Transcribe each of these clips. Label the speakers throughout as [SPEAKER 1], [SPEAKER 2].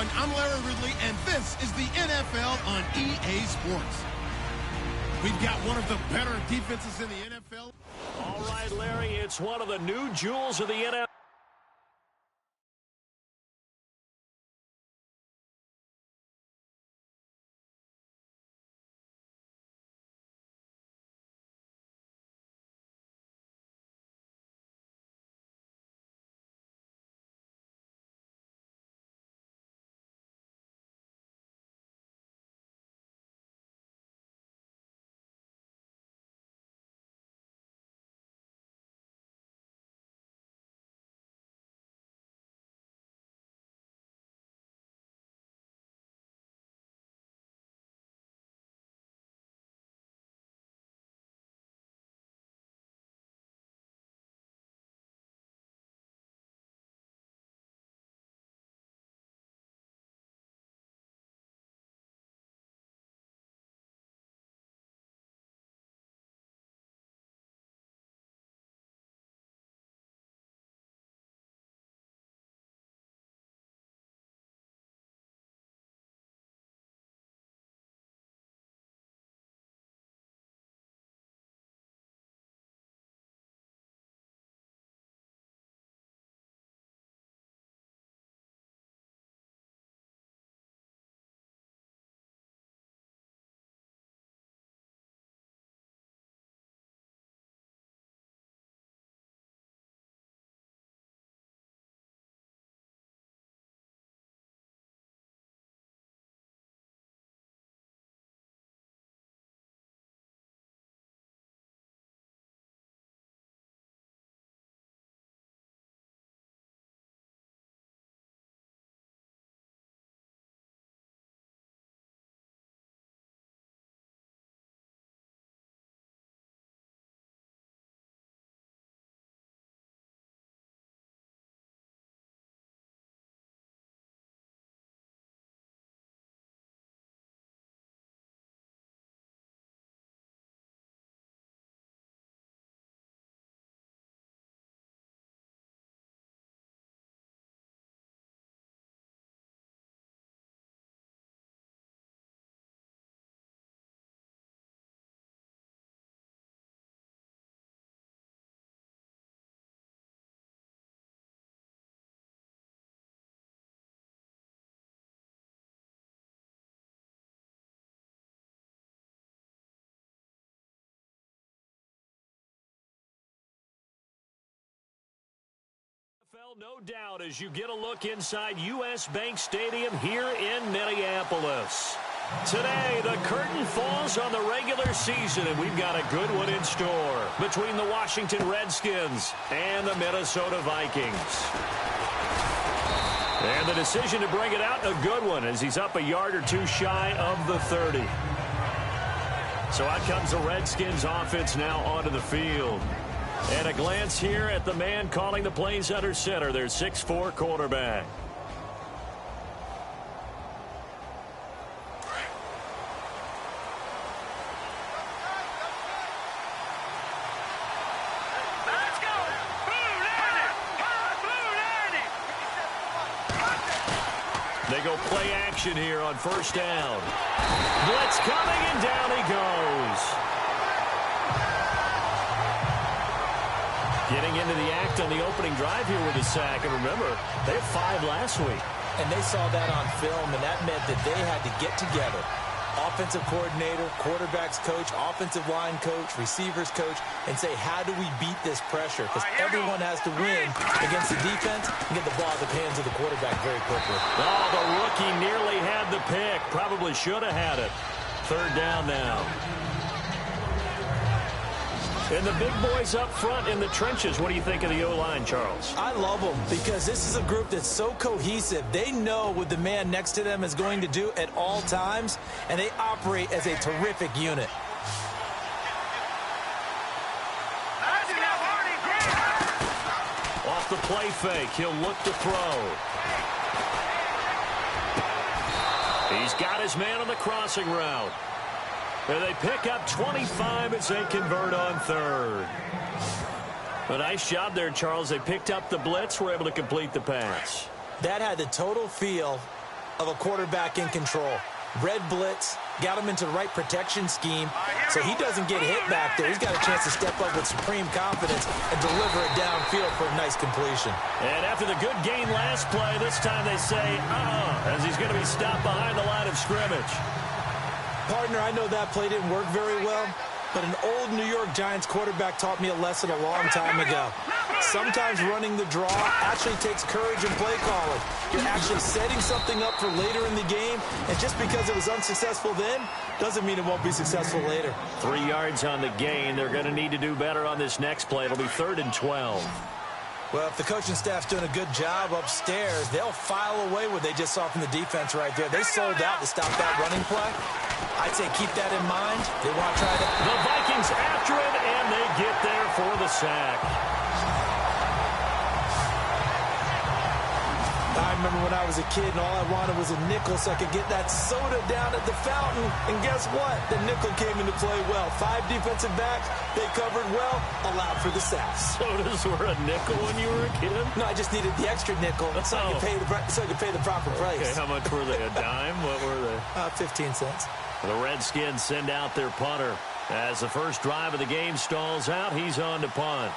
[SPEAKER 1] everyone. I'm Larry Ridley, and this is the NFL on EA Sports. We've got one of the better defenses in the NFL.
[SPEAKER 2] All right, Larry, it's one of the new jewels of the NFL. No doubt as you get a look inside U.S. Bank Stadium here in Minneapolis. Today, the curtain falls on the regular season, and we've got a good one in store between the Washington Redskins and the Minnesota Vikings. And the decision to bring it out, a good one, as he's up a yard or two shy of the 30. So out comes the Redskins offense now onto the field. And a glance here at the man calling the plays under center, their 6'4" quarterback. They go play action here on first down. Blitz coming, and down he goes. Getting into the act on the opening drive here with a sack. And remember, they had 5 last week.
[SPEAKER 3] And they saw that on film, and that meant that they had to get together. Offensive coordinator, quarterbacks coach, offensive line coach, receivers coach, and say, how do we beat this pressure? Because everyone has to win against the defense and get the ball at the hands of the quarterback very quickly.
[SPEAKER 2] Oh, the rookie nearly had the pick. Probably should have had it. Third down now. And the big boys up front in the trenches. What do you think of the O-line, Charles?
[SPEAKER 3] I love them because this is a group that's so cohesive. They know what the man next to them is going to do at all times, and they operate as a terrific unit.
[SPEAKER 2] Off the play fake, he'll look to throw. He's got his man on the crossing route. And they pick up 25 as they convert on third. A nice job there, Charles. They picked up the blitz, were able to complete the pass.
[SPEAKER 3] That had the total feel of a quarterback in control. Red blitz, got him into the right protection scheme, so he doesn't get hit back there. He's got a chance to step up with supreme confidence and deliver it downfield for a nice completion.
[SPEAKER 2] And after the good gain last play, this time they say, as he's going to be stopped behind the line of scrimmage.
[SPEAKER 3] Partner, I know that play didn't work very well, but an old New York Giants quarterback taught me a lesson a long time ago. Sometimes running the draw actually takes courage in play calling. You're actually setting something up for later in the game, and just because it was unsuccessful then doesn't mean it won't be successful later.
[SPEAKER 2] 3 yards on the gain. They're going to need to do better on this next play. It'll be 3rd and 12.
[SPEAKER 3] Well, if the coaching staff's doing a good job upstairs, they'll file away what they just saw from the defense right there. They sold out to stop that running play. I'd say keep that in mind. They want to try to...
[SPEAKER 2] The Vikings after it, and they get there for the sack.
[SPEAKER 3] I remember when I was a kid and all I wanted was a nickel so I could get that soda down at the fountain. And guess what? The nickel came into play well. 5 defensive backs, they covered well, allowed for the sacks.
[SPEAKER 2] Sodas were a nickel when you were a kid?
[SPEAKER 3] No, I just needed the extra nickel so I could pay the proper price.
[SPEAKER 2] Okay, how much were they? A dime? What were they?
[SPEAKER 3] 15 cents.
[SPEAKER 2] The Redskins send out their punter. As the first drive of the game stalls out, he's on to punt.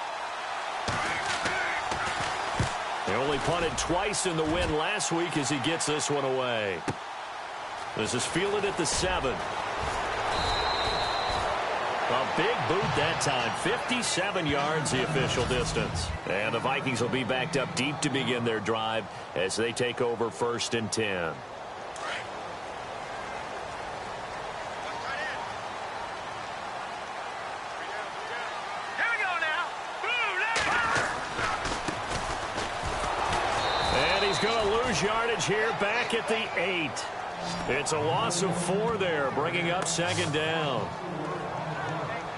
[SPEAKER 2] They only punted twice in the win last week as he gets this one away. This is fielded at the 7. A big boot that time. 57 yards the official distance. And the Vikings will be backed up deep to begin their drive as they take over 1st and 10. Yardage here back at the 8. It's a loss of 4 there, bringing up 2nd down.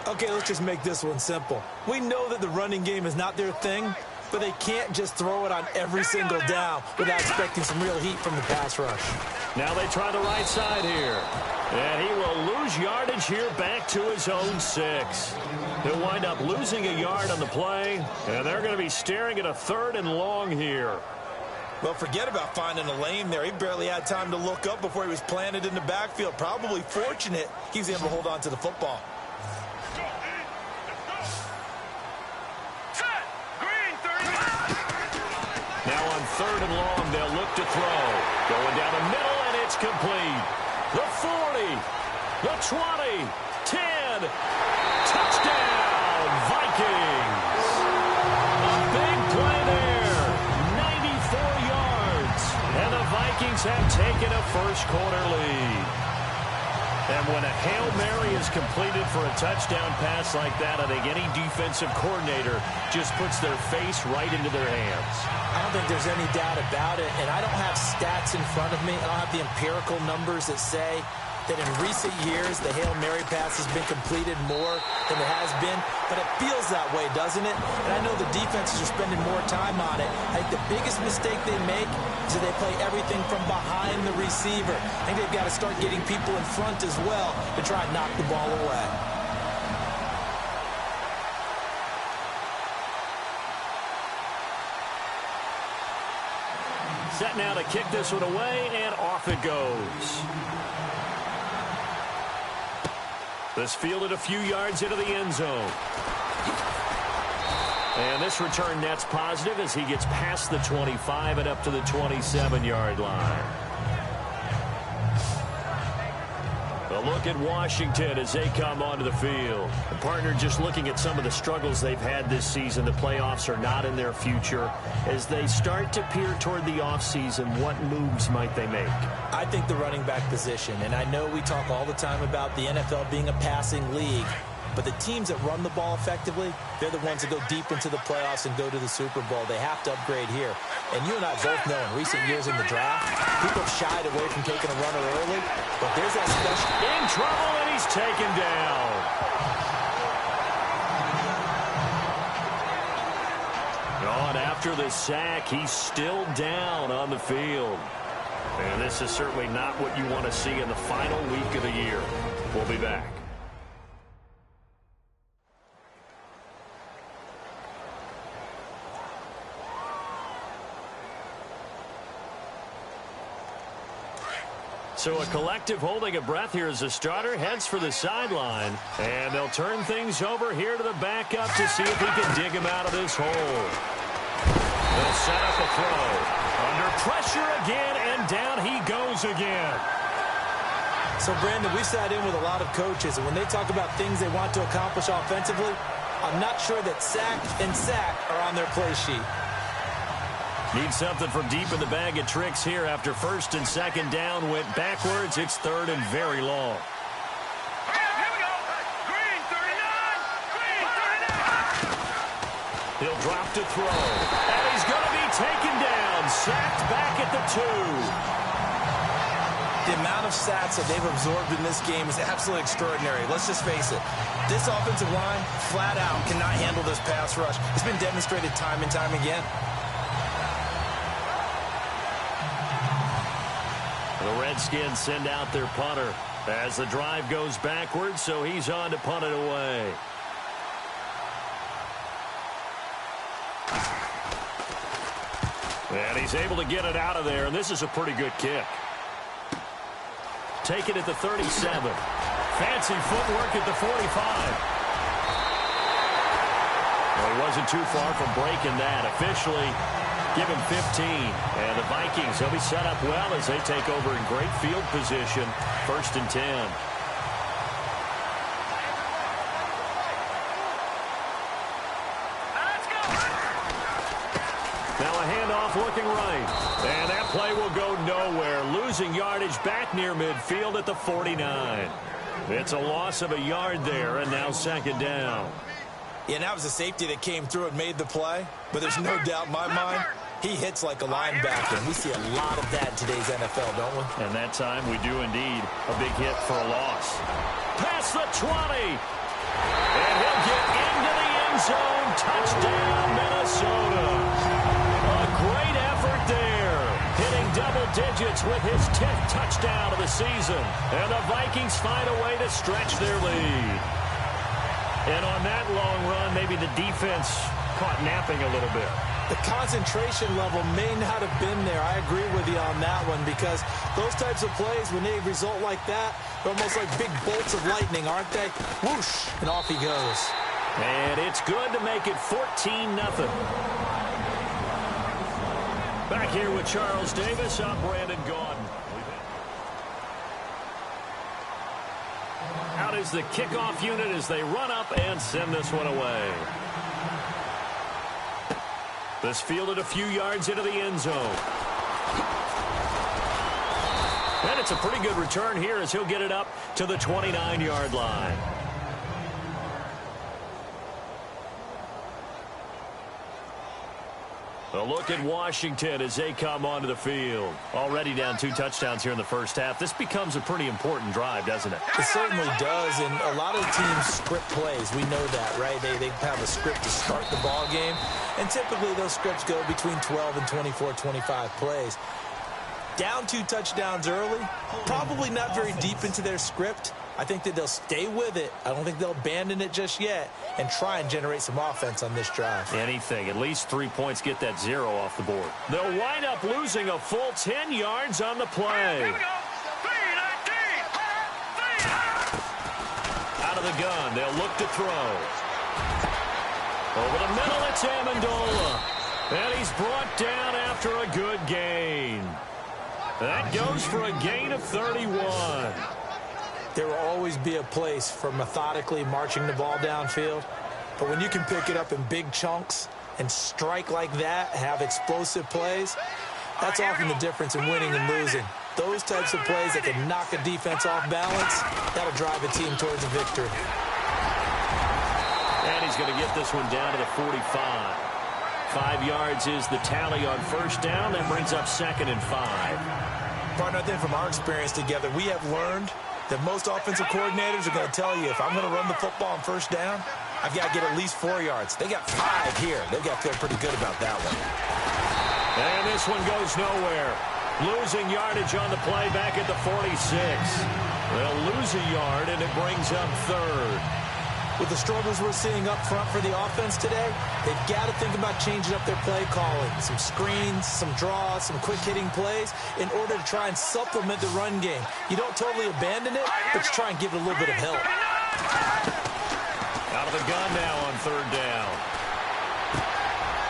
[SPEAKER 3] Okay, let's just make this one simple. We know that the running game is not their thing, but they can't just throw it on every single down without expecting some real heat from the pass rush.
[SPEAKER 2] Now they try the right side here. And he will lose yardage here back to his own 6. He'll wind up losing a yard on the play, and they're going to be staring at a 3rd and long here.
[SPEAKER 3] Well, forget about finding a lane there. He barely had time to look up before he was planted in the backfield. Probably fortunate he was able to hold on to the football.
[SPEAKER 2] Now on 3rd and long, they'll look to throw. Going down the middle, and it's complete. The 40, the 20, 10. Touchdown, Vikings. A big play there. 94 yards. And the Vikings have taken a first-quarter lead. And when a Hail Mary is completed for a touchdown pass like that, I think any defensive coordinator just puts their face right into their hands.
[SPEAKER 3] I don't think there's any doubt about it, and I don't have stats in front of me. I don't have the empirical numbers that say that in recent years the Hail Mary pass has been completed more than it has been, but it feels that way, doesn't it? And I know the defenses are spending more time on it. I think the biggest mistake they make is that they play everything from behind the receiver. I think they've got to start getting people in front as well to try and knock the ball away.
[SPEAKER 2] Set now to kick this one away, and off it goes. This fielded a few yards into the end zone. And this return net's positive as he gets past the 25 and up to the 27-yard line. A look at Washington as they come onto the field. The partner just looking at some of the struggles they've had this season. The playoffs are not in their future. As they start to peer toward the offseason, what moves might they make?
[SPEAKER 3] I think the running back position, and I know we talk all the time about the NFL being a passing league, but the teams that run the ball effectively, they're the ones that go deep into the playoffs and go to the Super Bowl. They have to upgrade here. And you and I both know in recent years in the draft, people have shied away from taking a runner early, but there's that special...
[SPEAKER 2] In trouble, and he's taken down. On after the sack, he's still down on the field. And this is certainly not what you want to see in the final week of the year. We'll be back. So a collective holding of breath here as the starter heads for the sideline. And they'll turn things over here to the backup to see if he can dig him out of this hole. They'll set up a throw. Under pressure again, and down he goes again.
[SPEAKER 3] So, Brandon, we've sat in with a lot of coaches, and when they talk about things they want to accomplish offensively, I'm not sure that sack and sack are on their play sheet.
[SPEAKER 2] Need something from deep in the bag of tricks here after first and second down went backwards. It's third and very long. He'll drop to throw, and he's going to be taken down, sacked back at the 2.
[SPEAKER 3] The amount of sacks that they've absorbed in this game is absolutely extraordinary. Let's just face it. This offensive line, flat out, cannot handle this pass rush. It's been demonstrated time and time again.
[SPEAKER 2] The Redskins send out their punter as the drive goes backwards, so he's on to punt it away. And he's able to get it out of there, and this is a pretty good kick. Take it at the 37. Fancy footwork at the 45. Well, he wasn't too far from breaking that. Officially, give him 15. And the Vikings, they'll be set up well as they take over in great field position. First and 10. Now a handoff looking right. And that play will go nowhere. Losing yardage back near midfield at the 49. It's a loss of a yard there, and now second down.
[SPEAKER 3] Yeah, that was a safety that came through and made the play. But there's no doubt in my mind, he hits like a linebacker. And we see a lot of that in today's NFL, don't we?
[SPEAKER 2] And that time we do indeed. A big hit for a loss. Past the 20. And he'll get into the end zone. Touchdown, Minnesota. A great effort there. Hitting double digits with his 10th touchdown of the season. And the Vikings find a way to stretch their lead. And on that long run, maybe the defense caught napping a little bit.
[SPEAKER 3] The concentration level may not have been there. I agree with you on that one because those types of plays, when they result like that, they're almost like big bolts of lightning, aren't they? Whoosh, and off he goes.
[SPEAKER 2] And it's good to make it 14-0. Back here with Charles Davis, I'm Brandon Gaudin. Out is the kickoff unit as they run up and send this one away. This fielded a few yards into the end zone. And it's a pretty good return here as he'll get it up to the 29-yard line. A look at Washington as they come onto the field. Already down 2 touchdowns here in the first half. This becomes a pretty important drive, doesn't it?
[SPEAKER 3] It certainly does, and a lot of the teams script plays. We know that, right? They have a script to start the ball game, and typically those scripts go between 12 and 24, 25 plays. Down 2 touchdowns early, probably not very deep into their script. I think that they'll stay with it. I don't think they'll abandon it just yet and try and generate some offense on this drive.
[SPEAKER 2] Anything. At least 3 points get that 0 off the board. They'll wind up losing a full 10 yards on the play. Out of the gun. They'll look to throw. Over the middle, it's Amendola. And he's brought down after a good gain. That goes for a gain of 31.
[SPEAKER 3] There will always be a place for methodically marching the ball downfield. But when you can pick it up in big chunks and strike like that, have explosive plays, that's often the difference in winning and losing. Those types of plays that can knock a defense off balance, that'll drive a team towards a victory.
[SPEAKER 2] And he's going to get this one down to the 45. 5 yards is the tally on first down. That brings up 2nd and 5.
[SPEAKER 3] Partner, I think from our experience together, we have learned that most offensive coordinators are going to tell you, if I'm going to run the football on first down, I've got to get at least 4 yards. They got 5 here. They've got to feel pretty good about that one.
[SPEAKER 2] And this one goes nowhere. Losing yardage on the play back at the 46. They'll lose a yard, and it brings up 3rd.
[SPEAKER 3] With the struggles we're seeing up front for the offense today, they've got to think about changing up their play calling. Some screens, some draws, some quick-hitting plays in order to try and supplement the run game. You don't totally abandon it, but you try and give it a little bit of help.
[SPEAKER 2] Out of the gun now on third down.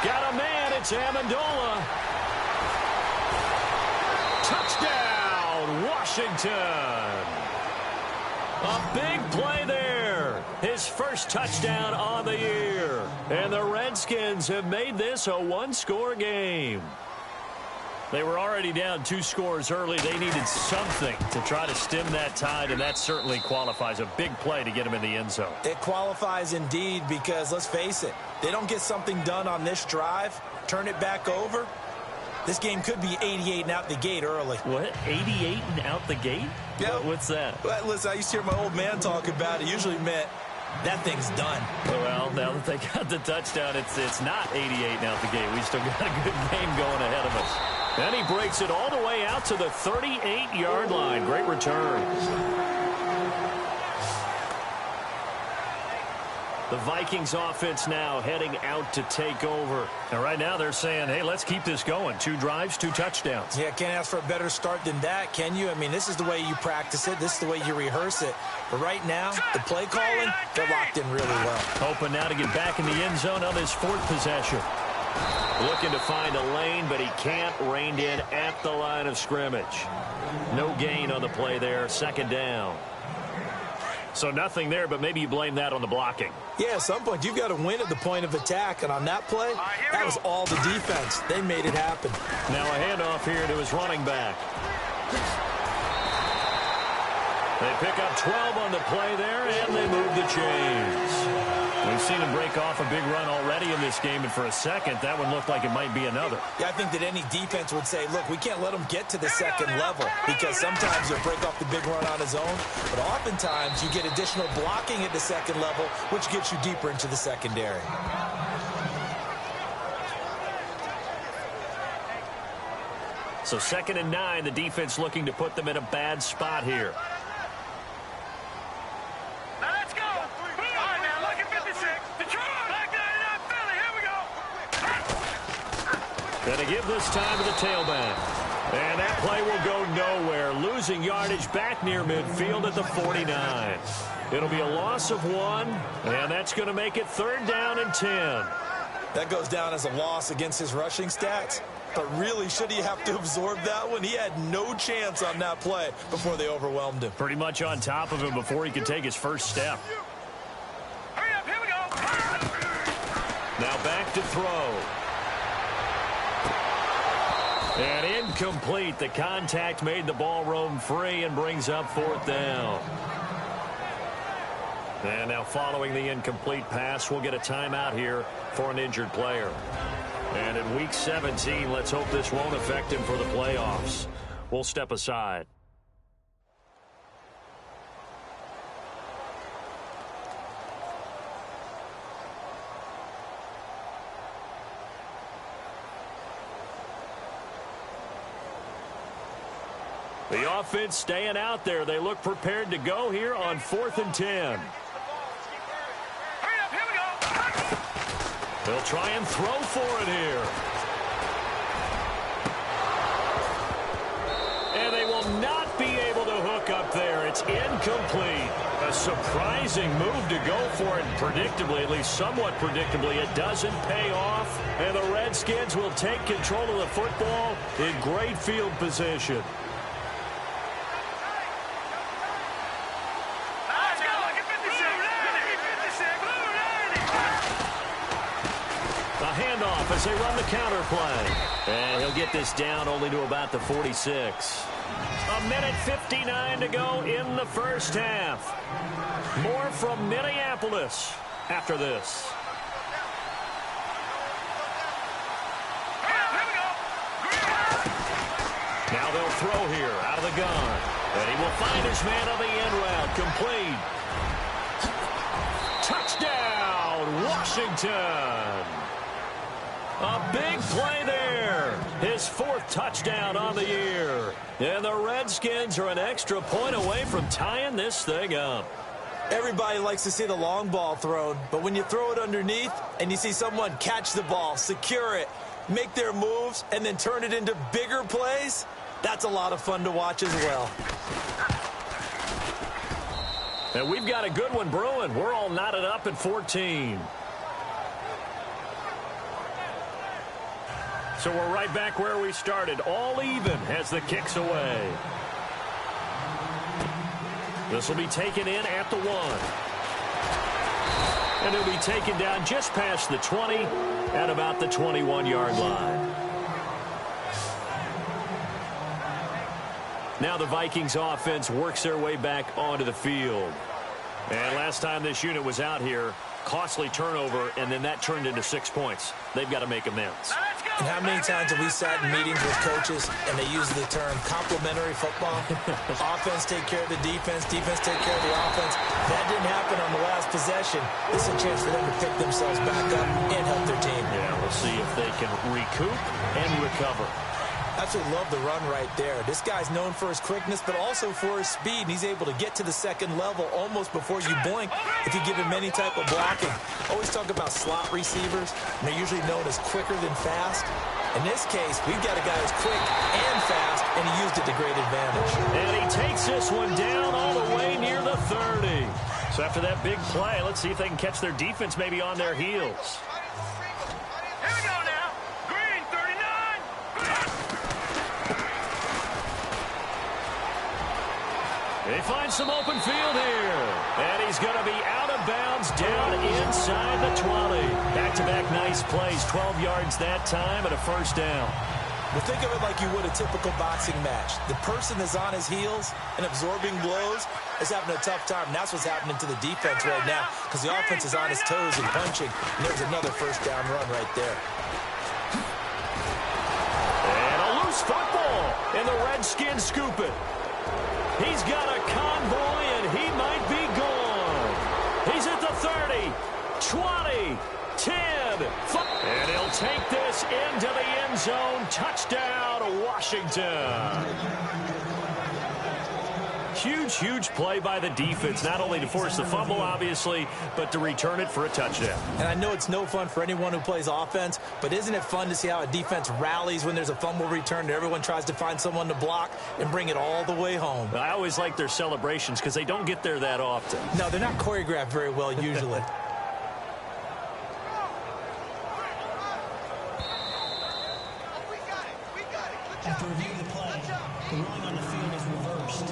[SPEAKER 2] Got a man, it's Amendola. Touchdown, Washington. A big play there. His first touchdown on the year. And the Redskins have made this a one-score game. They were already down 2 scores early. They needed something to try to stem that tide, and that certainly qualifies. A big play to get him in the end zone.
[SPEAKER 3] It qualifies indeed because, let's face it, they don't get something done on this drive, turn it back over, this game could be 88 and out the gate early.
[SPEAKER 2] What? 88 and out the gate?
[SPEAKER 3] Yeah.
[SPEAKER 2] What's that?
[SPEAKER 3] Well, listen, I used to hear my old man talk about it. Usually meant that thing's done.
[SPEAKER 2] Well, now that they got the touchdown, it's not 88 and out the gate. We still got a good game going ahead of us. And he breaks it all the way out to the 38-yard line. Great return. The Vikings offense now heading out to take over. And right now they're saying, hey, let's keep this going. 2 drives, 2 touchdowns.
[SPEAKER 3] Yeah, can't ask for a better start than that, can you? I mean, this is the way you practice it. This is the way you rehearse it. But right now, the play calling, they're locked in really well.
[SPEAKER 2] Hoping now to get back in the end zone on his 4th possession. Looking to find a lane, but he can't. Reined in at the line of scrimmage. No gain on the play there. 2nd down. So nothing there, but maybe you blame that on the blocking.
[SPEAKER 3] Yeah, at some point, you've got to win at the point of attack. And on that play, that was all the defense. They made it happen.
[SPEAKER 2] Now a handoff here to his running back. They pick up 12 on the play there, and they move the chains. We've seen him break off a big run already in this game, and for a second, that one looked like it might be another.
[SPEAKER 3] Yeah, I think that any defense would say, look, we can't let him get to the second level, because sometimes he'll break off the big run on his own, but oftentimes you get additional blocking at the second level, which gets you deeper into the secondary.
[SPEAKER 2] So 2nd and 9, the defense looking to put them in a bad spot here. Going to give this time to the tailback. And that play will go nowhere. Losing yardage back near midfield at the 49. It'll be a loss of 1, and that's going to make it 3rd down and 10.
[SPEAKER 3] That goes down as a loss against his rushing stats. But really, should he have to absorb that one? He had no chance on that play before they overwhelmed him.
[SPEAKER 2] Pretty much on top of him before he could take his first step.
[SPEAKER 4] Hurry up, here we go.
[SPEAKER 2] Now back to throw. And incomplete. The contact made the ball roam free and brings up 4th down. And now following the incomplete pass, we'll get a timeout here for an injured player. And in Week 17, let's hope this won't affect him for the playoffs. We'll step aside. The offense staying out there. They look prepared to go here on 4th and 10.
[SPEAKER 4] Hurry up, here we go.
[SPEAKER 2] They'll try and throw for it here. And they will not be able to hook up there. It's incomplete. A surprising move to go for it. Predictably, at least somewhat predictably, it doesn't pay off. And the Redskins will take control of the football in great field position. As they run the counter play. And he'll get this down only to about the 46. 1:59 to go in the first half. More from Minneapolis after this. Now they'll throw here out of the gun. And he will find his man on the end route. Complete. Touchdown, Washington. A big play there. His 4th touchdown on the year. And the Redskins are an extra point away from tying this thing up.
[SPEAKER 3] Everybody likes to see the long ball thrown, but when you throw it underneath and you see someone catch the ball, secure it, make their moves, and then turn it into bigger plays, that's a lot of fun to watch as well.
[SPEAKER 2] And we've got a good one brewing. We're all knotted up at 14. So we're right back where we started, all even as the kick's away. This will be taken in at the 1. And it'll be taken down just past the 20 at about the 21-yard line. Now the Vikings offense works their way back onto the field. And last time this unit was out here, costly turnover, and then that turned into 6 points. They've got to make amends.
[SPEAKER 3] And how many times have we sat in meetings with coaches and they use the term complementary football? Offense take care of the defense, defense take care of the offense. That didn't happen on the last possession. This is a chance for them to pick themselves back up and help their team.
[SPEAKER 2] Yeah, we'll see if they can recoup and recover.
[SPEAKER 3] Absolutely love the run right there. This guy's known for his quickness, but also for his speed. And he's able to get to the second level almost before you blink if you give him any type of blocking. Always talk about slot receivers, and they're usually known as quicker than fast. In this case, we've got a guy who's quick and fast, and he used it to great advantage.
[SPEAKER 2] And he takes this one down all the way near the 30. So after that big play, let's see if they can catch their defense maybe on their heels.
[SPEAKER 4] Here we go now. Green, 39.
[SPEAKER 2] They find some open field here. And he's going to be out of bounds down inside the 20. Back-to-back nice plays, 12 yards that time and a first down.
[SPEAKER 3] Well, think of it like you would a typical boxing match. The person that's on his heels and absorbing blows is having a tough time. And that's what's happening to the defense right now because the offense is on his toes and punching. And there's another first down run right there.
[SPEAKER 2] And a loose football. And the Redskins scoop it. He's got a convoy, and he might be gone. He's at the 30, 20, 10, 5. And he'll take this into the end zone. Touchdown, Washington. Huge, huge play by the defense, not only to force the fumble, obviously, but to return it for a touchdown.
[SPEAKER 3] And I know it's no fun for anyone who plays offense, but isn't it fun to see how a defense rallies when there's a fumble return and everyone tries to find someone to block and bring it all the way home?
[SPEAKER 2] I always like their celebrations because they don't get there that often.
[SPEAKER 3] No, they're not choreographed very well usually.
[SPEAKER 5] After reviewing the play, the ruling on the field is reversed.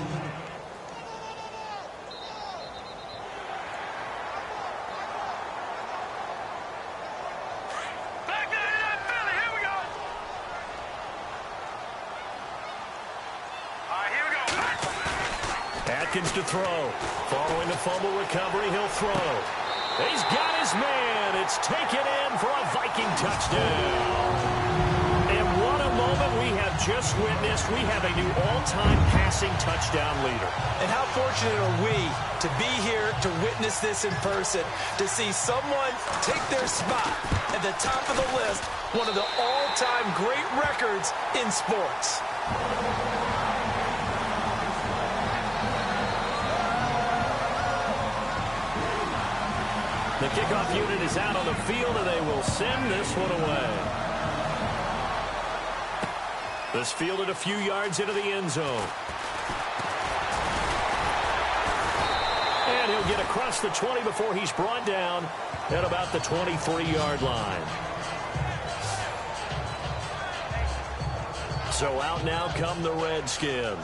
[SPEAKER 4] Back to that Philly. Here we go. All right, here we go.
[SPEAKER 2] Atkins to throw. Following the fumble recovery, he'll throw. He's got his man. It's taken in for a Viking touchdown. And what a moment we have just witnessed. We have a new all-time passing touchdown leader.
[SPEAKER 3] And how fortunate are we to be here to witness this in person, to see someone take their spot at the top of the list, one of the all-time great records in sports.
[SPEAKER 2] The kickoff unit is out on the field, and they will send this one away. This fielded a few yards into the end zone. And he'll get across the 20 before he's brought down at about the 23-yard line. So out now come the Redskins.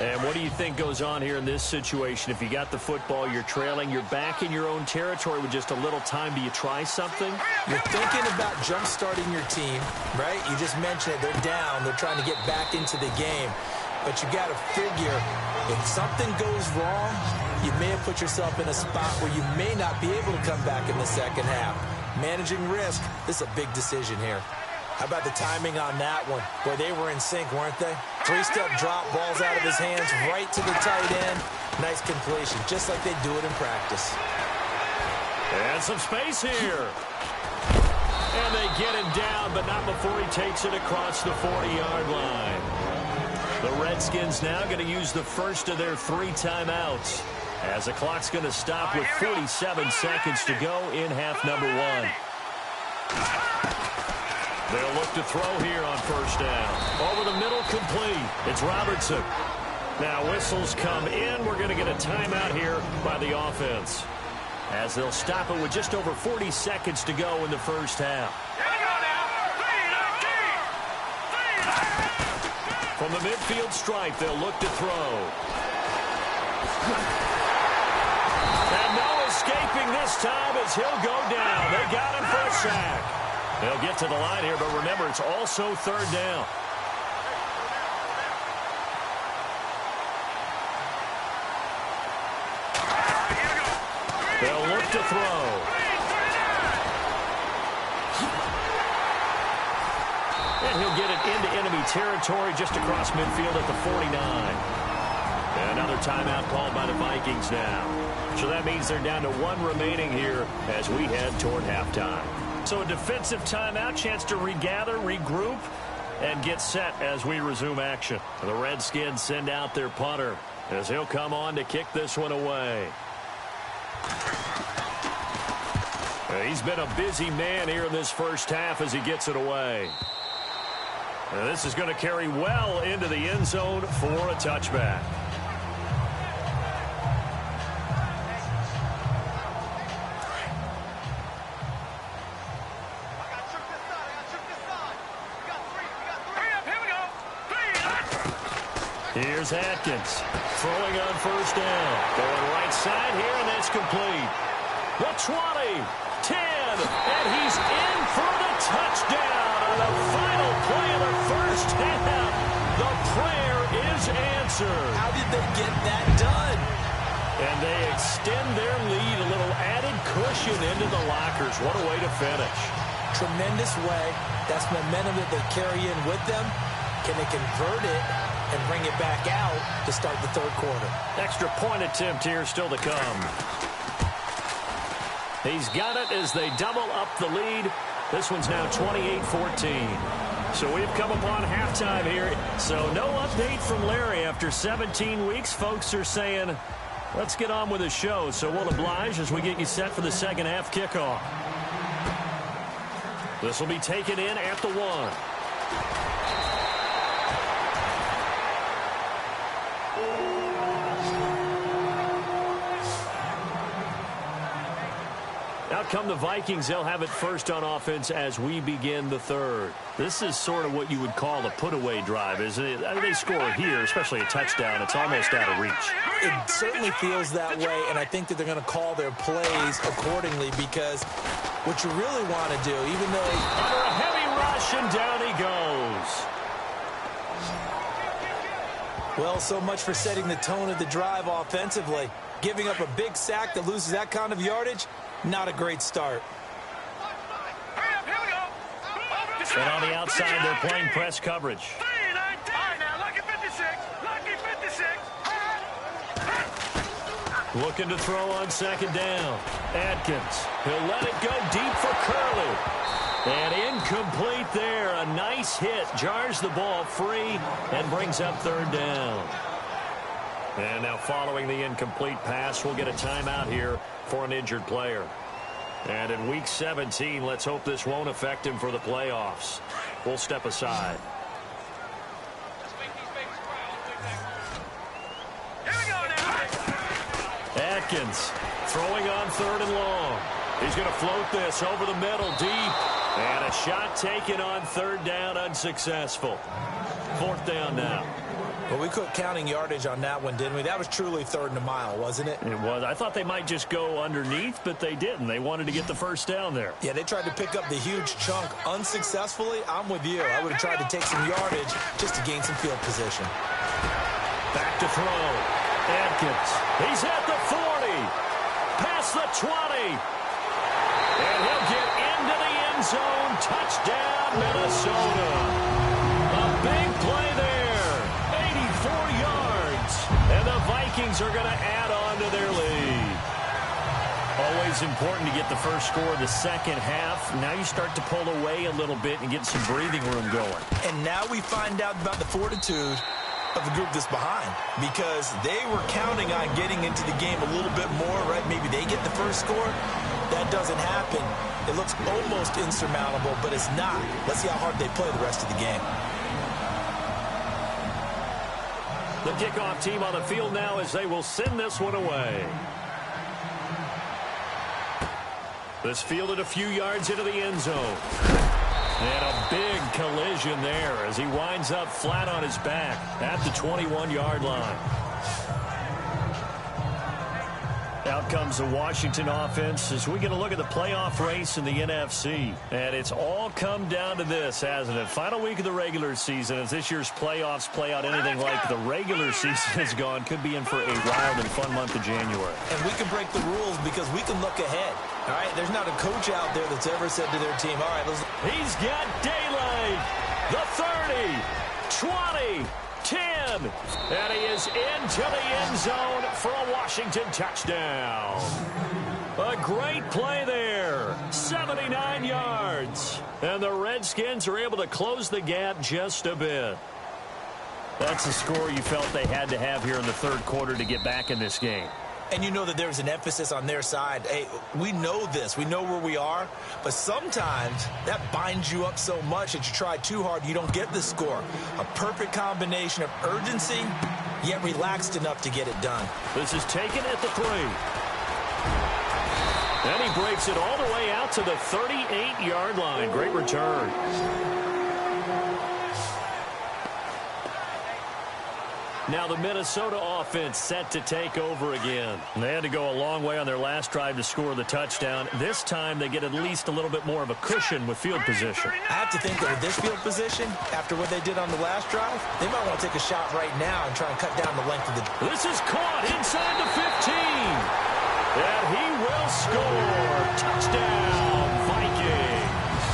[SPEAKER 2] And what do you think goes on here in this situation? If you got the football, you're trailing, you're back in your own territory with just a little time. Do you try something?
[SPEAKER 3] You're thinking about jump-starting your team, right? You just mentioned it. They're down. They're trying to get back into the game. But you got to figure, if something goes wrong, you may have put yourself in a spot where you may not be able to come back in the second half. Managing risk, this is a big decision here. How about the timing on that one? Boy, they were in sync, weren't they? Three-step drop, balls out of his hands, right to the tight end. Nice completion, just like they do it in practice.
[SPEAKER 2] And some space here. And they get him down, but not before he takes it across the 40-yard line. The Redskins now going to use the first of their 3 timeouts. As the clock's going to stop with 47 seconds to go in half number one. They'll look to throw here on first down. Over the middle, complete. It's Robertson. Now whistles come in. We're going to get a timeout here by the offense, as they'll stop it with just over 40 seconds to go in the first half. From the midfield stripe, they'll look to throw. And no escaping this time as he'll go down. They got him for a sack. They'll get to the line here, but remember, it's also third down. They'll look to throw. And he'll get it into enemy territory just across midfield at the 49. And another timeout called by the Vikings now. So that means they're down to one remaining here as we head toward halftime. So a defensive timeout, chance to regather, regroup, and get set as we resume action. The Redskins send out their punter as he'll come on to kick this one away. He's been a busy man here in this first half as he gets it away. Now this is going to carry well into the end zone for a touchback. Here's Atkins throwing on first down. Going right side here, and that's complete. The 20, 10, and he's in for the touchdown on the final play of the first half. The prayer is answered.
[SPEAKER 3] How did they get that done?
[SPEAKER 2] And they extend their lead, a little added cushion into the lockers. What a way to finish.
[SPEAKER 3] Tremendous way. That's momentum that they carry in with them. Can they convert it and bring it back out to start the third quarter?
[SPEAKER 2] Extra point attempt here still to come. He's got it as they double up the lead. This one's now 28-14. So we've come upon halftime here. So no update from Larry after 17 weeks. Folks are saying, let's get on with the show. So we'll oblige as we get you set for the second half kickoff. This will be taken in at the 1. Out come the Vikings. They'll have it first on offense as we begin the third. This is sort of what you would call a put-away drive, isn't it? I mean, they score here, especially a touchdown. It's almost out of reach.
[SPEAKER 3] It certainly feels that way, and I think that they're going to call their plays accordingly because what you really want to do, even though
[SPEAKER 2] under a heavy rush, and down he goes.
[SPEAKER 3] Well, so much for setting the tone of the drive offensively. Giving up a big sack that loses that kind of yardage, not a great start.
[SPEAKER 2] And on the outside, they're playing press coverage. Looking to throw on second down. Atkins. He'll let it go deep for Curley. And incomplete there. A nice hit. Jars the ball free and brings up third down. And now following the incomplete pass, we'll get a timeout here for an injured player. And in week 17, let's hope this won't affect him for the playoffs. We'll step aside. Atkins throwing on third and long. He's going to float this over the middle deep. And a shot taken on third down, unsuccessful. Fourth down now.
[SPEAKER 3] Well, we quit counting yardage on that one, didn't we? That was truly third and a mile, wasn't it?
[SPEAKER 2] It was. I thought they might just go underneath, but they didn't. They wanted to get the first down there.
[SPEAKER 3] Yeah, they tried to pick up the huge chunk unsuccessfully. I'm with you. I would have tried to take some yardage just to gain some field position.
[SPEAKER 2] Back to throw. Atkins. He's at the 40. Past the 20. And he'll get into the end zone. Touchdown, Minnesota. A big play there. 84 yards. And the Vikings are going to add on to their lead. Always important to get the first score of the second half. Now you start to pull away a little bit and get some breathing room going.
[SPEAKER 3] And now we find out about the fortitude of the group that's behind because they were counting on getting into the game a little bit more, right? Maybe they get the first score. That doesn't happen. It looks almost insurmountable, but it's not. Let's see how hard they play the rest of the game.
[SPEAKER 2] The kickoff team on the field now as they will send this one away. This fielded a few yards into the end zone. And a big collision there as he winds up flat on his back at the 21-yard line. Out comes the Washington offense as we get a look at the playoff race in the NFC. And it's all come down to this, hasn't it? Final week of the regular season. As this year's playoffs play out anything like the regular season has gone, could be in for a wild and fun month of January.
[SPEAKER 3] And we can break the rules because we can look ahead. All right, there's not a coach out there that's ever said to their team, all right, let's...
[SPEAKER 2] He's got daylight. The 30, 20, 10. And he is into the end zone for a Washington touchdown. A great play there. 79 yards. And the Redskins are able to close the gap just a bit. That's the score you felt they had to have here in the third quarter to get back in this game.
[SPEAKER 3] And you know that there's an emphasis on their side. Hey, we know this. We know where we are. But sometimes that binds you up so much that you try too hard, you don't get the score. A perfect combination of urgency, yet relaxed enough to get it done.
[SPEAKER 2] This is taken at the 3. And he breaks it all the way out to the 38-yard line. Great return. Now the Minnesota offense set to take over again. They had to go a long way on their last drive to score the touchdown. This time they get at least a little bit more of a cushion with field position.
[SPEAKER 3] I have to think that with this field position, after what they did on the last drive, they might want to take a shot right now and try and cut down the length of the...
[SPEAKER 2] This is caught inside the 15. And he will score. Touchdown, Vikings.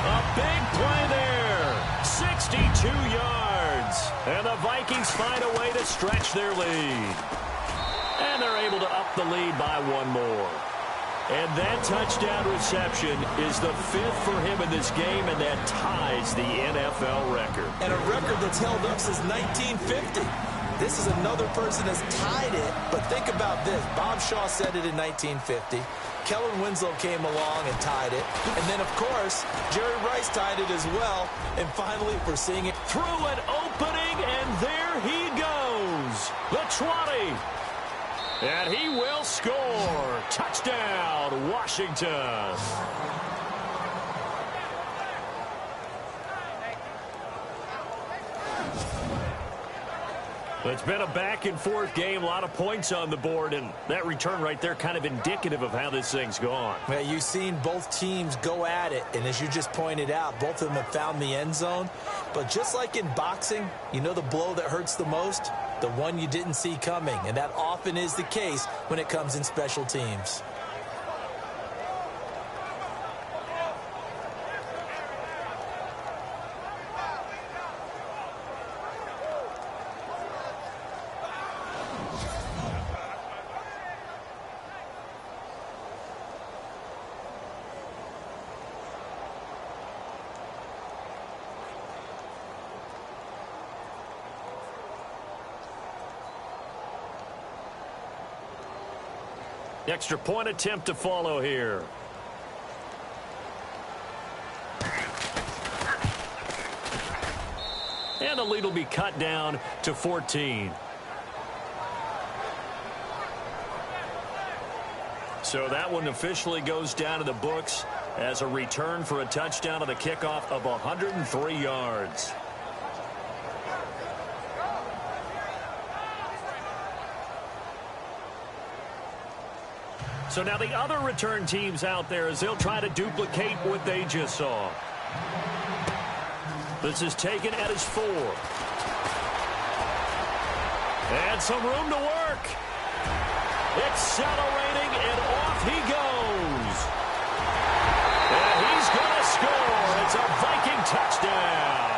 [SPEAKER 2] A big play there. 62 yards. And the Vikings find a way to stretch their lead. And they're able to up the lead by one more. And that touchdown reception is the 5th for him in this game, and that ties the NFL record.
[SPEAKER 3] And a record that's held up since 1950. This is another person that's tied it, but think about this. Bob Shaw said it in 1950. Kellen Winslow came along and tied it. And then, of course, Jerry Rice tied it as well. And finally, we're seeing it
[SPEAKER 2] through an opening, and there he goes. The 20. And he will score. Touchdown, Washington. It's been a back-and-forth game, a lot of points on the board, and that return right there kind of indicative of how this thing's gone.
[SPEAKER 3] Well, you've seen both teams go at it, and as you just pointed out, both of them have found the end zone. But just like in boxing, you know the blow that hurts the most? The one you didn't see coming, and that often is the case when it comes in special teams.
[SPEAKER 2] Extra point attempt to follow here. And the lead will be cut down to 14. So that one officially goes down to the books as a return for a touchdown on the kickoff of 103 yards. So now the other return teams out there as they'll try to duplicate what they just saw. This is taken at his 4. And some room to work. Accelerating, and off he goes. And he's going to score. It's a Viking touchdown.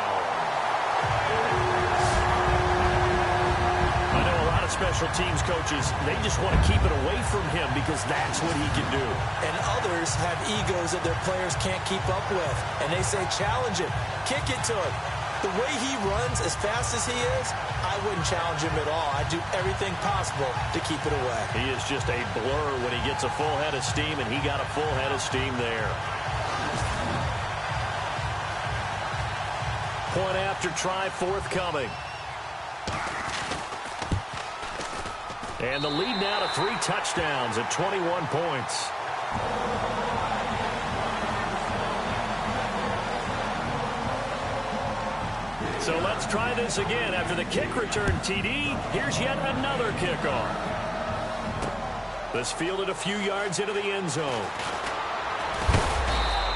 [SPEAKER 2] I know a lot of special teams coaches, they just want to keep it away from him because that's what he can do.
[SPEAKER 3] And others have egos that their players can't keep up with. And they say, challenge him. Kick it to him. The way he runs as fast as he is, I wouldn't challenge him at all. I'd do everything possible to keep it away.
[SPEAKER 2] He is just a blur when he gets a full head of steam, and he got a full head of steam there. Point after try forthcoming. And the lead now to 3 touchdowns at 21 points. So let's try this again. After the kick return TD, here's yet another kickoff. This fielded a few yards into the end zone.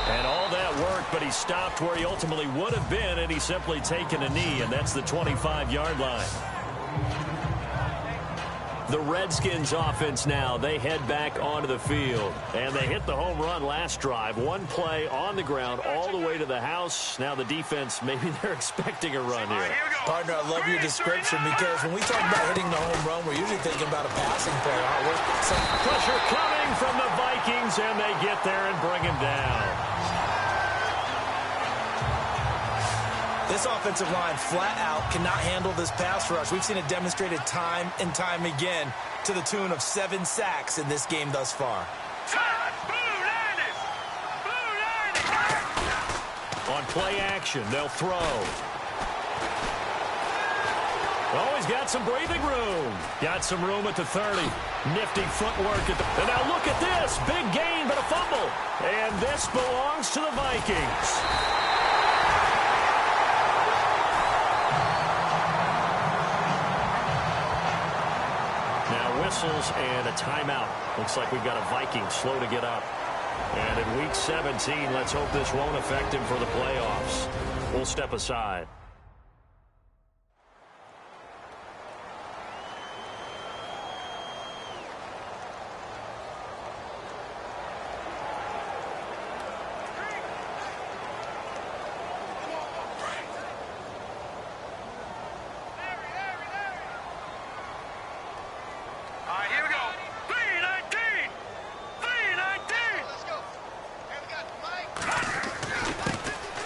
[SPEAKER 2] And all that worked, but he stopped where he ultimately would have been, and he's simply taken a knee, and that's the 25-yard line. The Redskins offense now, they head back onto the field. And they hit the home run last drive. One play on the ground all the way to the house. Now the defense, maybe they're expecting a run here.
[SPEAKER 3] Partner, I love your description because when we talk about hitting the home run, we're usually thinking about a passing play, aren't we?
[SPEAKER 2] Pressure coming from the Vikings, and they get there and bring him down.
[SPEAKER 3] This offensive line flat out cannot handle this pass rush. We've seen it demonstrated time and time again to the tune of 7 sacks in this game thus far.
[SPEAKER 2] On play action, they'll throw. Oh, he's got some breathing room. Got some room at the 30. Nifty footwork at the... And now look at this. Big gain, but a fumble. And this belongs to the Vikings. Whistles and a timeout. Looks like we've got a Viking slow to get up. And in week 17, let's hope this won't affect him for the playoffs. We'll step aside.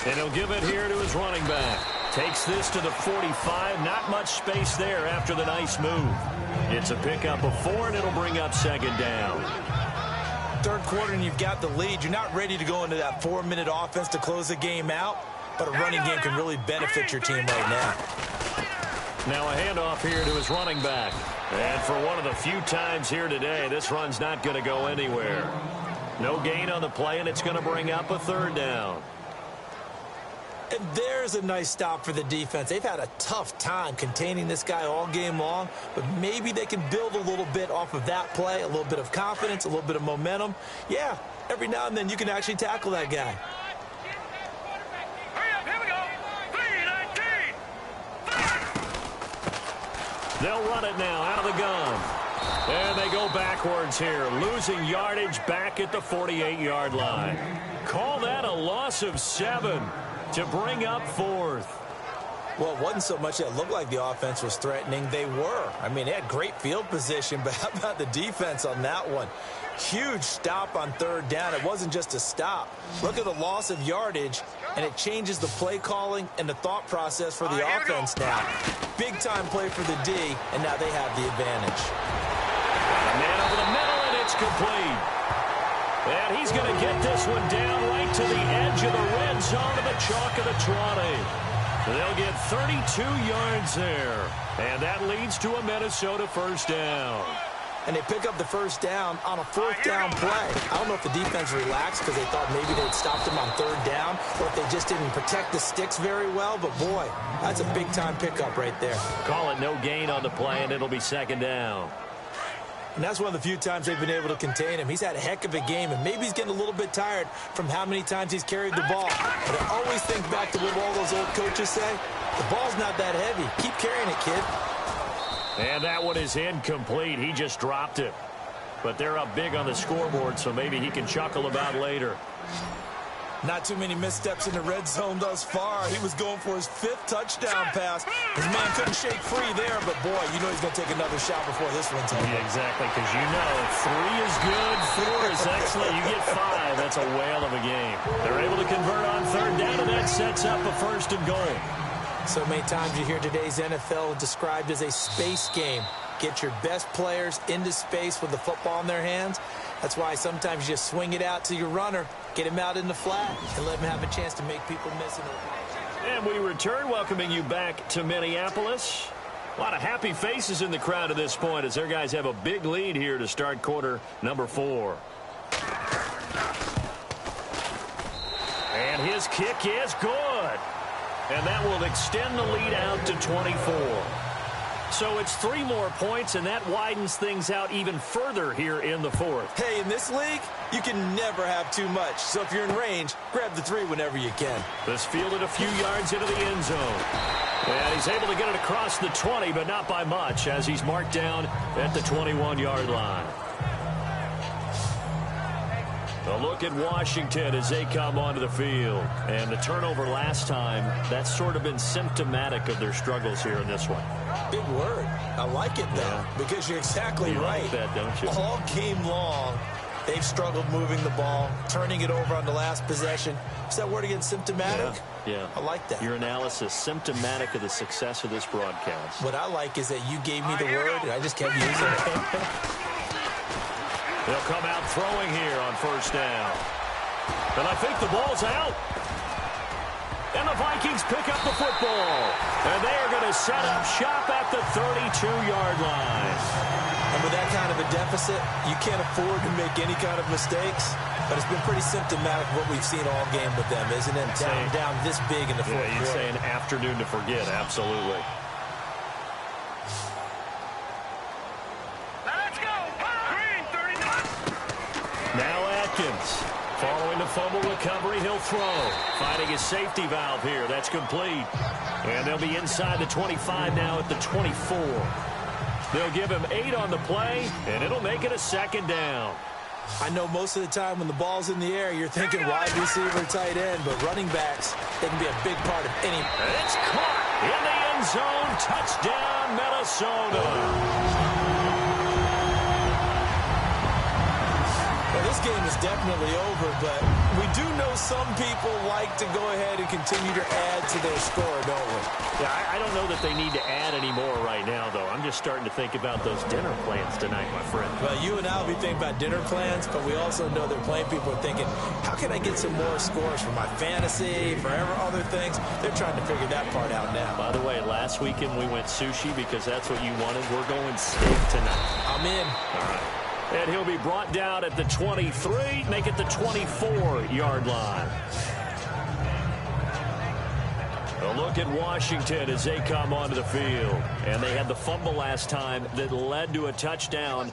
[SPEAKER 2] And he'll give it here to his running back. Takes this to the 45. Not much space there after the nice move. It's a pickup of 4, and it'll bring up 2nd down.
[SPEAKER 3] Third quarter, and you've got the lead. You're not ready to go into that 4-minute offense to close the game out, but a running game can really benefit your team right now.
[SPEAKER 2] Now a handoff here to his running back. And for one of the few times here today, this run's not going to go anywhere. No gain on the play, and it's going to bring up a 3rd down.
[SPEAKER 3] And there's a nice stop for the defense. They've had a tough time containing this guy all game long, but maybe they can build a little bit off of that play, a little bit of confidence, a little bit of momentum. Yeah, every now and then you can actually tackle that guy.
[SPEAKER 4] Here we go. 3-19.
[SPEAKER 2] They'll run it now out of the gun. And they go backwards here, losing yardage back at the 48-yard line. Call that a loss of 7. To bring up 4th.
[SPEAKER 3] Well, it wasn't so much that it looked like the offense was threatening. They were. I mean, they had great field position, but how about the defense on that one? Huge stop on 3rd down. It wasn't just a stop. Look at the loss of yardage, and it changes the play calling and the thought process for the offense now. Big-time play for the D, and now they have the advantage.
[SPEAKER 2] A man over the middle, and it's complete. And he's going to get this one down right to the edge of the red zone of the chalk of the 20. They'll get 32 yards there. And that leads to a Minnesota 1st down.
[SPEAKER 3] And they pick up the 1st down on a 4th down play. I don't know if the defense relaxed because they thought maybe they'd stopped them on 3rd down, or if they just didn't protect the sticks very well. But, boy, that's a big-time pickup right there.
[SPEAKER 2] Call it no gain on the play, and it'll be 2nd down.
[SPEAKER 3] And that's one of the few times they've been able to contain him. He's had a heck of a game, and maybe he's getting a little bit tired from how many times he's carried the ball. But I always think back to what all those old coaches say. The ball's not that heavy. Keep carrying it, kid.
[SPEAKER 2] And that one is incomplete. He just dropped it. But they're up big on the scoreboard, so maybe he can chuckle about later.
[SPEAKER 3] Not too many missteps in the red zone thus far. He was going for his 5th touchdown pass. His man couldn't shake free there, but boy, you know he's going to take another shot before this one's over.
[SPEAKER 2] Yeah, exactly, because you know 3 is good, 4 is excellent. You get 5, that's a whale of a game. They're able to convert on 3rd down, and that sets up a 1st and goal.
[SPEAKER 3] So many times you hear today's NFL described as a space game. Get your best players into space with the football in their hands. That's why sometimes you just swing it out to your runner, get him out in the flat, and let him have a chance to make people miss it.
[SPEAKER 2] And we return, welcoming you back to Minneapolis. A lot of happy faces in the crowd at this point as their guys have a big lead here to start quarter number 4. And his kick is good. And that will extend the lead out to 24. So it's 3 more points, and that widens things out even further here in the 4th.
[SPEAKER 3] Hey, in this league, you can never have too much. So if you're in range, grab the 3 whenever you can.
[SPEAKER 2] This fielded a few yards into the end zone. And he's able to get it across the 20, but not by much, as he's marked down at the 21-yard line. A look at Washington as they come onto the field. And the turnover last time, that's sort of been symptomatic of their struggles here in this one.
[SPEAKER 3] Big word. I like it, though, because you're exactly right.
[SPEAKER 2] Like that, don't you?
[SPEAKER 3] All game long, they've struggled moving the ball, turning it over on the last possession. Is that word again, symptomatic?
[SPEAKER 2] Yeah.
[SPEAKER 3] I like that.
[SPEAKER 2] Your analysis, symptomatic of the success of this broadcast.
[SPEAKER 3] What I like is that you gave me the word, and I just kept using it.
[SPEAKER 2] They'll come out throwing here on first down. And I think the ball's out. And the Vikings pick up the football. And they are going to set up shop at the 32-yard line.
[SPEAKER 3] And with that kind of a deficit, you can't afford to make any kind of mistakes. But it's been pretty symptomatic of what we've seen all game with them, isn't it? Down this big in the fourth quarter.
[SPEAKER 2] You'd say an afternoon to forget, absolutely.
[SPEAKER 4] Let's go. Green 39.
[SPEAKER 2] Now Atkins. Following the fumble recovery, he'll throw. Finding his safety valve here. That's complete. And they'll be inside the 25 now at the 24. They'll give him 8 on the play, and it'll make it a second down.
[SPEAKER 3] I know most of the time when the ball's in the air, you're thinking wide receiver, tight end, but running backs, they can be a big part of any.
[SPEAKER 2] It's caught in the end zone. Touchdown, Minnesota.
[SPEAKER 3] Well, this game is definitely over, but we do know some people like to go ahead and continue to add to their score, don't we?
[SPEAKER 2] Yeah, I don't know that they need to add any more right now, though. I'm just starting to think about those dinner plans tonight, my friend.
[SPEAKER 3] Well, you and I will be thinking about dinner plans, but we also know they're playing people are thinking, how can I get some more scores for my fantasy, for other things? They're trying to figure that part out now.
[SPEAKER 2] By the way, last weekend we went sushi because that's what you wanted. We're going steak tonight.
[SPEAKER 3] I'm in.
[SPEAKER 2] All right. And he'll be brought down at the 23, make it the 24-yard line. A look at Washington as they come onto the field. And they had the fumble last time that led to a touchdown.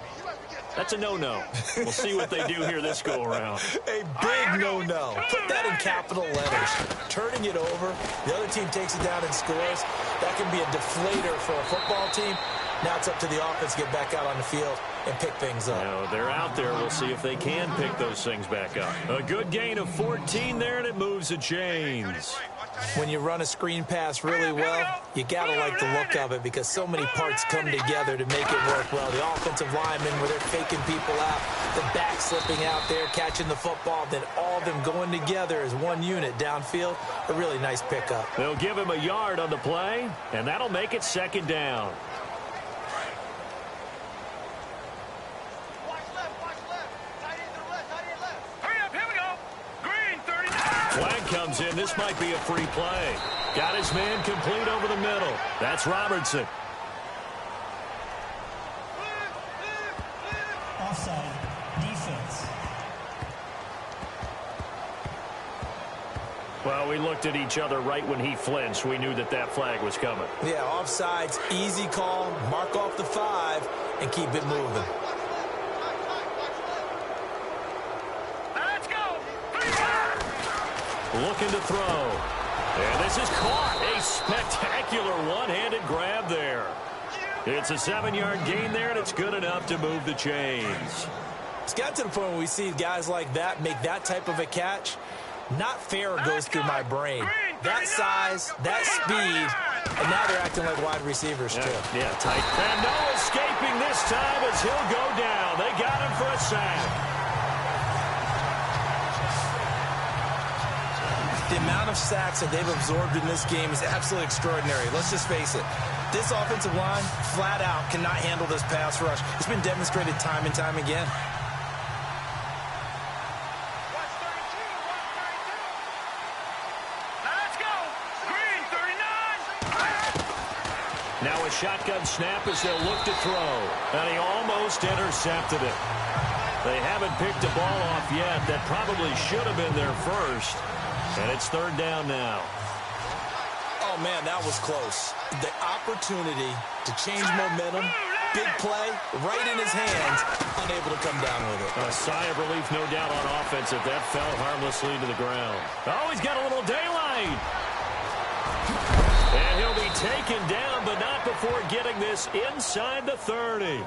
[SPEAKER 2] That's a no-no. We'll see what they do here this go-around.
[SPEAKER 3] A big no-no. Put that in capital letters. Turning it over, the other team takes it down and scores. That can be a deflator for a football team. Now it's up to the offense to get back out on the field and pick things up.
[SPEAKER 2] No, they're out there. We'll see if they can pick those things back up. A good gain of 14 there, and it moves the chains.
[SPEAKER 3] When you run a screen pass really well, you got to like the look of it because so many parts come together to make it work well. The offensive linemen, where they're faking people out, the back slipping out there, catching the football, then all of them going together as one unit downfield. A really nice pickup.
[SPEAKER 2] They'll give him a yard on the play, and that'll make it second down. Flag comes in. This might be a free play. Got his man complete over the middle. That's Robertson.
[SPEAKER 5] Offside. Defense.
[SPEAKER 2] Well, we looked at each other right when he flinched. We knew that that flag was coming.
[SPEAKER 3] Yeah, offsides, easy call. Mark off the 5 and keep it moving.
[SPEAKER 2] Looking to throw. And this is caught. A spectacular one-handed grab there. It's a 7-yard gain there, and it's good enough to move the chains.
[SPEAKER 3] It's got to the point where we see guys like that make that type of a catch. Not fair goes through my brain. That size, that speed, and now they're acting like wide receivers too.
[SPEAKER 2] Yeah, tight. And no escaping this time as he'll go down. They got him for a sack.
[SPEAKER 3] The amount of sacks that they've absorbed in this game is absolutely extraordinary. Let's just face it. This offensive line, flat out, cannot handle this pass rush. It's been demonstrated time and time again.
[SPEAKER 4] Let's go. Green 39.
[SPEAKER 2] Now a shotgun snap as they'll look to throw. And he almost intercepted it. They haven't picked the ball off yet. That probably should have been their first. And it's third down now.
[SPEAKER 3] Oh, man, that was close. The opportunity to change momentum, big play, right in his hands, unable to come down with it.
[SPEAKER 2] A sigh of relief, no doubt, on offense if that fell harmlessly to the ground. Oh, he's got a little daylight. And he'll be taken down, but not before getting this inside the 30.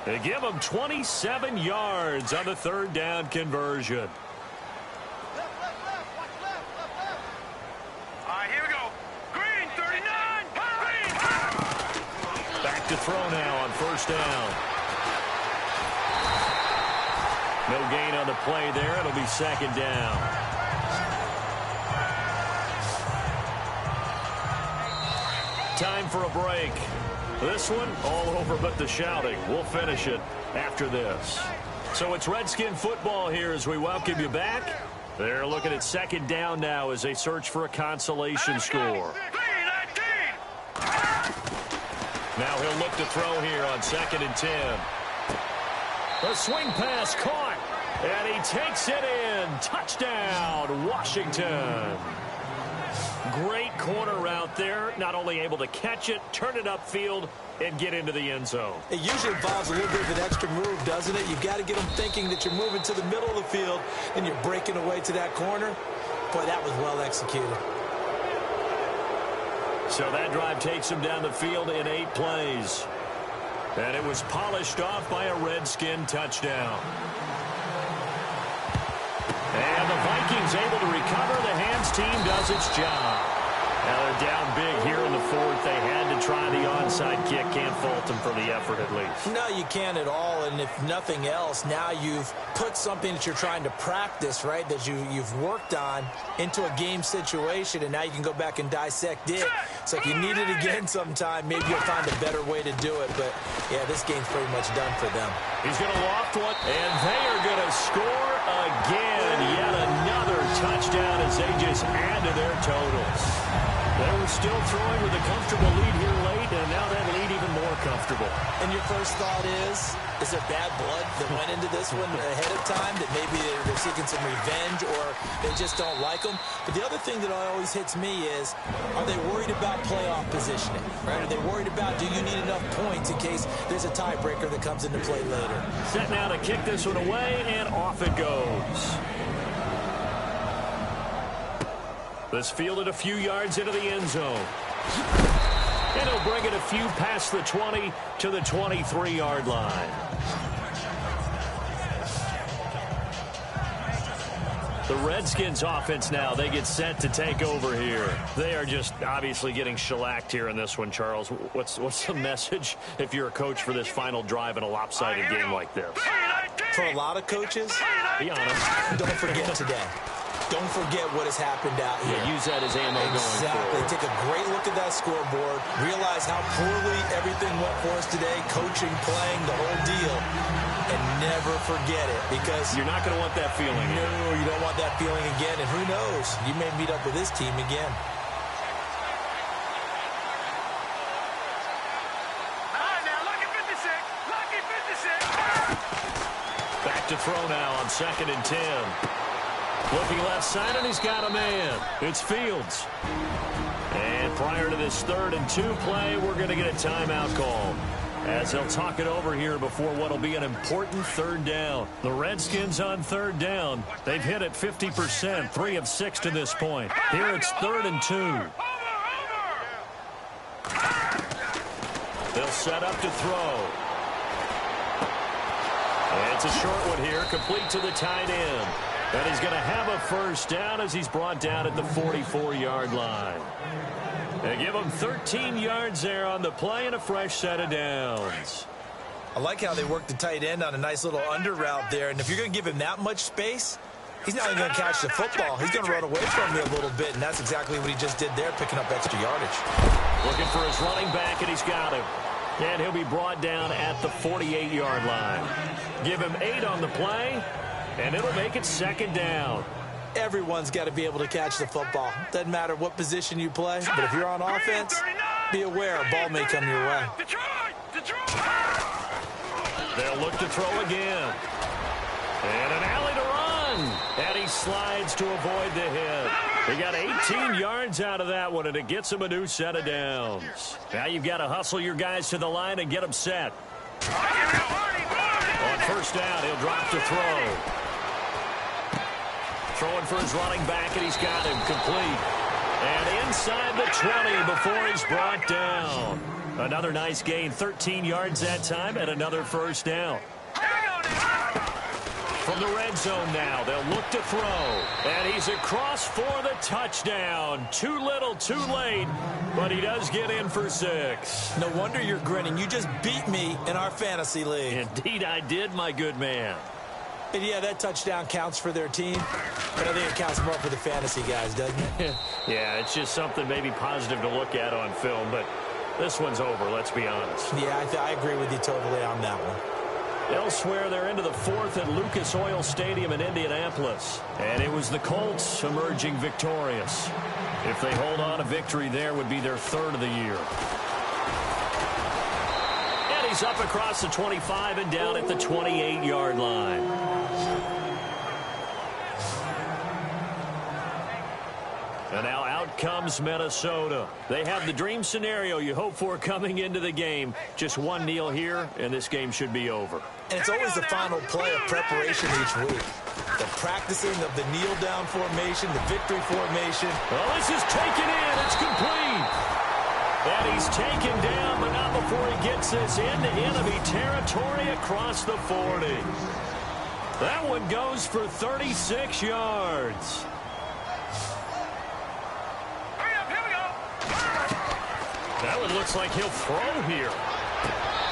[SPEAKER 2] They give him 27 yards on the third down conversion. To throw now on first down. No gain on the play there. It'll be second down. Time for a break. This one all over but the shouting. We'll finish it after this. So it's Redskin football here as we welcome you back. They're looking at second down now as they search for a consolation score. Now he'll look to throw here on 2nd and 10. The swing pass caught, and he takes it in. Touchdown, Washington. Great corner route there. Not only able to catch it, turn it upfield, and get into the end zone.
[SPEAKER 3] It usually involves a little bit of an extra move, doesn't it? You've got to get them thinking that you're moving to the middle of the field, and you're breaking away to that corner. Boy, that was well executed.
[SPEAKER 2] So that drive takes him down the field in 8 plays. And it was polished off by a Redskin touchdown. And the Vikings able to recover. The hands team does its job. Now they're down big here in the 4th. They had to try the onside kick. Can't fault them for the effort at least.
[SPEAKER 3] No, you can't at all. And if nothing else, now you've put something that you're trying to practice, right, that you've worked on into a game situation, and now you can go back and dissect it. So if you need it again sometime, maybe you'll find a better way to do it. But, yeah, this game's pretty much done for them.
[SPEAKER 2] He's going to loft one, and they are going to score again. Yet another touchdown as they just add to their totals. They were still throwing with a comfortable lead here late, and now that lead even more comfortable.
[SPEAKER 3] And your first thought is there bad blood that went into this one ahead of time, that maybe they're seeking some revenge or they just don't like them? But the other thing that always hits me is, are they worried about playoff positioning? Right? Are they worried about, do you need enough points in case there's a tiebreaker that comes into play later?
[SPEAKER 2] Set now to kick this one away, and off it goes. This fielded a few yards into the end zone. And he'll bring it a few past the 20 to the 23-yard line. The Redskins offense now, they get set to take over here. They are just obviously getting shellacked here in this one, Charles. What's the message if you're a coach for this final drive in a lopsided game like this?
[SPEAKER 3] For a lot of coaches,
[SPEAKER 2] be honest,
[SPEAKER 3] don't forget today. Don't forget what has happened out here.
[SPEAKER 2] Yeah, use that as ammo going forward.
[SPEAKER 3] Take a great look at that scoreboard. Realize how poorly everything went for us today. Coaching, playing, the whole deal. And never forget it, because
[SPEAKER 2] you're not going to want that feeling again.
[SPEAKER 3] No, you don't want that feeling again. And who knows? You may meet up with this team again.
[SPEAKER 2] Back to throw now on 2nd and 10. Looking left side, and he's got a man. It's Fields. And prior to this 3rd and 2 play, we're going to get a timeout call, as they'll talk it over here before what will be an important 3rd down. The Redskins on 3rd down. They've hit it 50%, 3 of 6 to this point. Here it's 3rd and 2. They'll set up to throw. And it's a short one here, complete to the tight end. And he's going to have a first down as he's brought down at the 44-yard line. They give him 13 yards there on the play and a fresh set of downs.
[SPEAKER 3] I like how they work the tight end on a nice little under route there. And if you're going to give him that much space, He's not even going to catch the football. He's going to run away from me a little bit, and that's exactly what he just did there, picking up extra yardage.
[SPEAKER 2] Looking for his running back, and he's got him. And he'll be brought down at the 48-yard line. Give him 8 on the play, and it'll make it second down.
[SPEAKER 3] Everyone's got to be able to catch the football. Doesn't matter what position you play, but if you're on offense, be aware a ball may come your way.
[SPEAKER 2] They'll look to throw again. And an alley to run. And he slides to avoid the hit. He got 18 yards out of that one, and it gets him a new set of downs. Now you've got to hustle your guys to the line and get them set. On first down, he'll drop to throw. Throwing for his running back, and he's got him complete. And inside the 20 before he's brought down. Another nice gain, 13 yards that time, and another first down. From the red zone now, they'll look to throw. And he's across for the touchdown. Too little, too late, but he does get in for 6.
[SPEAKER 3] No wonder you're grinning. You just beat me in our fantasy league.
[SPEAKER 2] Indeed I did, my good man.
[SPEAKER 3] And yeah, that touchdown counts for their team, but I think it counts more for the fantasy guys, doesn't it?
[SPEAKER 2] Yeah, it's just something maybe positive to look at on film, but this one's over, let's be honest.
[SPEAKER 3] Yeah, I agree with you totally on that one.
[SPEAKER 2] Elsewhere, they're into the 4th at Lucas Oil Stadium in Indianapolis. And it was the Colts emerging victorious. If they hold on, a victory there would be their 3rd of the year. And he's up across the 25 and down at the 28-yard line. And now out comes Minnesota. They have the dream scenario you hope for coming into the game. Just one kneel here, and this game should be over.
[SPEAKER 3] And it's always the final play of preparation each week. The practicing of the kneel-down formation, the victory formation.
[SPEAKER 2] Well, this is taken in. It's complete. And he's taken down, but not before he gets this into enemy territory across the 40. That one goes for 36 yards. That one looks like he'll throw here.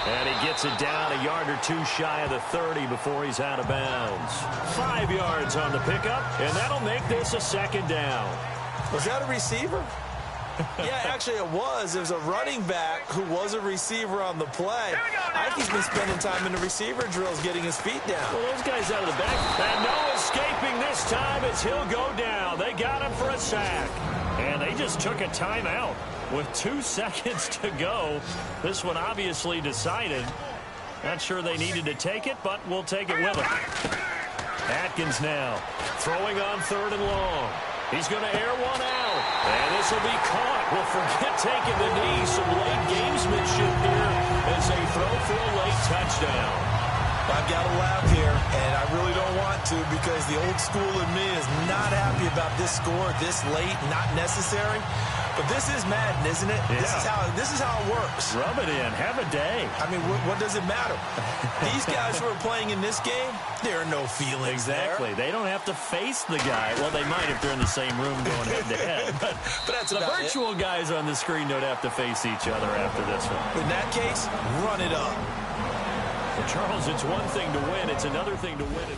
[SPEAKER 2] And he gets it down a yard or 2 shy of the 30 before he's out of bounds. 5 yards on the pickup, and that'll make this a second down.
[SPEAKER 3] Was that a receiver? Yeah, actually it was. It was a running back who was a receiver on the play. I think he's been spending time in the receiver drills getting his feet down.
[SPEAKER 2] Well, those guys out of the back. And no escaping this time as he'll go down. They got him for a sack. And they just took a timeout with 2 seconds to go. This one obviously decided. Not sure they needed to take it, but we'll take it with them. Atkins now throwing on 3rd and long. He's going to air one out. And this will be caught. Well, forget taking the knee. Some late gamesmanship here as they throw for a late touchdown.
[SPEAKER 3] I've got to laugh here, and I really don't want to because the old school in me is not happy about this score this late, not necessary. But this is Madden, isn't it?
[SPEAKER 2] Yeah.
[SPEAKER 3] This is how it works.
[SPEAKER 2] Rub it in. Have a day.
[SPEAKER 3] I mean, what does it matter? These guys who are playing in this game, there are no feelings
[SPEAKER 2] Exactly.
[SPEAKER 3] there.
[SPEAKER 2] They don't have to face the guy. Well, they might if they're in the same room going head-to-head. But
[SPEAKER 3] that's
[SPEAKER 2] the
[SPEAKER 3] about
[SPEAKER 2] virtual guys on the screen don't have to face each other after this one.
[SPEAKER 3] In that case, run it up.
[SPEAKER 2] Well, Charles, it's one thing to win. It's another thing to win it.